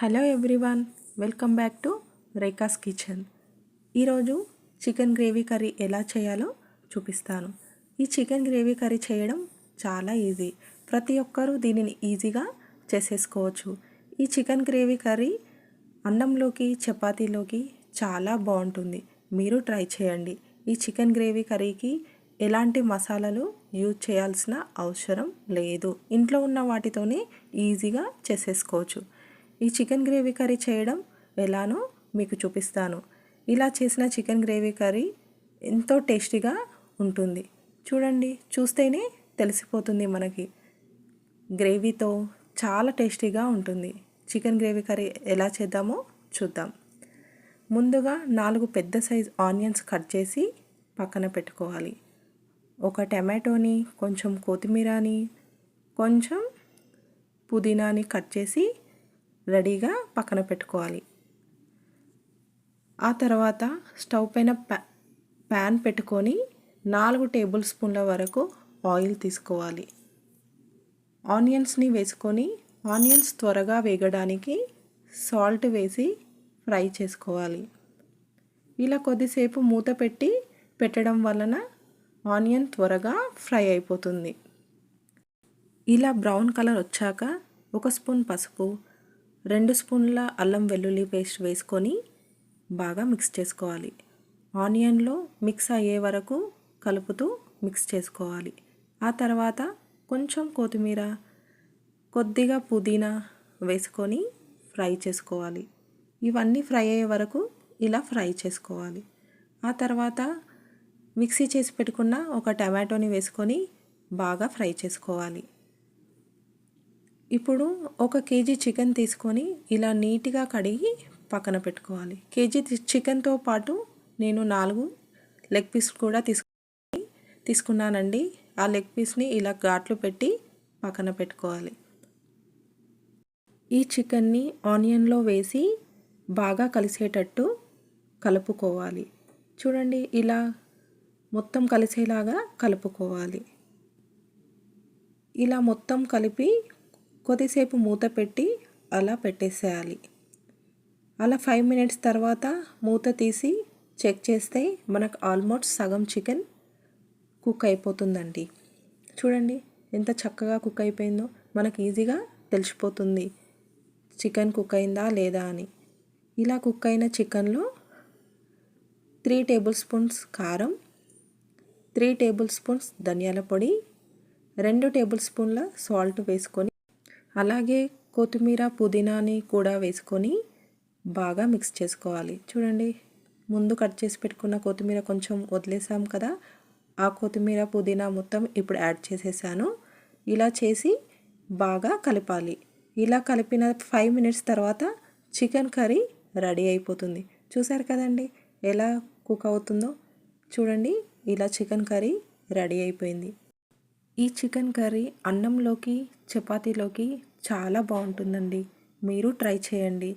Hello everyone, welcome back to Rekha's kitchen. ఈరోజు chicken gravy curry ఎలా చేయాలో చూపిస్తాను. ఈ చికెన్ గ్రేవీ కర్రీ చేయడం చాలా ఈజీ. ప్రతి ఒక్కరూ దీనిని ఈజీగా చేసేసుకోవచ్చు. ఈ చికెన్ గ్రేవీ కర్రీ అన్నంలోకి చపాతీలోకి చాలా బాగుంటుంది. మీరు ట్రై చేయండి. ఈ చికెన్ గ్రేవీ కర్రీకి ఎలాంటి మసాలాలు యూజ్ చేయాల్సిన అవసరం లేదు. ఇంట్లో ఉన్న వాటితోనే ఈజీగా చేసేసుకోవచ్చు. ఈ చికెన్ గ్రేవీ కర్రీ చేయడం ఎలానో మీకు చూపిస్తాను. ఇలా చేసిన చికెన్ గ్రేవీ కర్రీ ఎంతో టేస్టీగా ఉంటుంది. చూడండి, చూస్తేనే తెలిసిపోతుంది మనకి. గ్రేవీతో చాలా టేస్టీగా ఉంటుంది. చికెన్ గ్రేవీ కర్రీ ఎలా చేద్దామో చూద్దాం. ముందుగా 4 పెద్ద సైజ్ ఆనియన్స్ కట్ చేసి పక్కన పెట్టుకోవాలి. ఒక టమాటోని, కొంచెం కొత్తిమీరని, కొంచెం పుదీనాని కట్ చేసి రెడీగా పక్కన పెట్టుకోవాలి. ఆ తర్వాత స్టవ్ పైన ప్యాన్ పెట్టుకొని 4 టేబుల్ స్పూన్ల వరకు ఆయిల్ తీసుకోవాలి. ఆనియన్స్ని వేసుకొని ఆనియన్స్ త్వరగా వేగడానికి సాల్ట్ వేసి ఫ్రై చేసుకోవాలి. ఇలా కొద్దిసేపు మూత పెట్టడం వలన ఆనియన్ త్వరగా ఫ్రై అయిపోతుంది. ఇలా బ్రౌన్ కలర్ వచ్చాక 1 స్పూన్ పసుపు, 2 స్పూన్ల అల్లం వెల్లుల్లి పేస్ట్ వేసుకొని బాగా మిక్స్ చేసుకోవాలి. ఆనియన్లో మిక్స్ అయ్యే వరకు కలుపుతూ మిక్స్ చేసుకోవాలి. ఆ తర్వాత కొంచెం కొత్తిమీర, కొద్దిగా పుదీనా వేసుకొని ఫ్రై చేసుకోవాలి. ఇవన్నీ ఫ్రై అయ్యే వరకు ఇలా ఫ్రై చేసుకోవాలి. ఆ తర్వాత మిక్సీ చేసి పెట్టుకున్న ఒక టమాటోని వేసుకొని బాగా ఫ్రై చేసుకోవాలి. ఇప్పుడు 1 కేజీ చికెన్ తీసుకొని ఇలా నీట్గా కడిగి పక్కన పెట్టుకోవాలి. కేజీ చికెన్తో పాటు నేను 4 లెగ్ పీస్ కూడా తీసుకున్నానండి. ఆ లెగ్ పీస్ని ఇలా ఘాట్లు పెట్టి పక్కన పెట్టుకోవాలి. ఈ చికెన్ని ఆనియన్లో వేసి బాగా కలిసేటట్టు కలుపుకోవాలి. చూడండి, ఇలా మొత్తం కలిసేలాగా కలుపుకోవాలి. ఇలా మొత్తం కలిపి కొద్దిసేపు మూత పెట్టి అలా పెట్టేసేయాలి. అలా 5 మినిట్స్ తర్వాత మూత తీసి చెక్ చేస్తే మనకు ఆల్మోస్ట్ సగం చికెన్ కుక్ అయిపోతుందండి. చూడండి ఎంత చక్కగా కుక్ అయిపోయిందో. మనకు ఈజీగా తెలిసిపోతుంది చికెన్ కుక్ అయిందా లేదా అని. ఇలా కుక్ అయిన చికెన్లో 3 టేబుల్ స్పూన్స్ కారం, 3 టేబుల్ స్పూన్స్ ధనియాల పొడి, 2 టేబుల్ స్పూన్ల సాల్ట్ వేసుకొని అలాగే కొత్తిమీర పుదీనాని కూడా వేసుకొని బాగా మిక్స్ చేసుకోవాలి. చూడండి, ముందు కట్ చేసి పెట్టుకున్న కొత్తిమీర కొంచెం వదిలేసాం కదా, ఆ కొత్తిమీర పుదీనా మొత్తం ఇప్పుడు యాడ్ చేసేసాను. ఇలా చేసి బాగా కలపాలి. ఇలా కలిపిన 5 మినిట్స్ తర్వాత చికెన్ కర్రీ రెడీ అయిపోతుంది. చూసారు కదండి ఎలా కుక్ అవుతుందో. చూడండి, ఇలా చికెన్ కర్రీ రెడీ అయిపోయింది. ఈ చికెన్ కర్రీ అన్నంలోకి చపాతీలోకి చాలా బాగుంటుందండి. మీరు ట్రై చేయండి,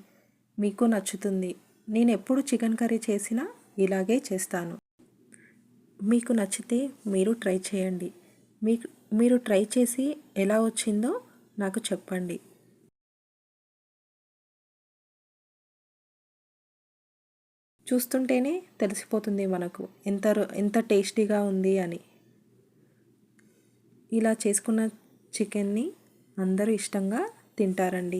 మీకు నచ్చుతుంది. నేను ఎప్పుడు చికెన్ కర్రీ చేసినా ఇలాగే చేస్తాను. మీకు నచ్చితే మీరు ట్రై చేయండి. మీరు ట్రై చేసి ఎలా వచ్చిందో నాకు చెప్పండి. చూస్తుంటేనే తెలిసిపోతుంది మనకు ఎంత టేస్టీగా ఉంది అని. ఇలా చేసుకున్న చికెన్ని అందరూ ఇష్టంగా తింటారండి.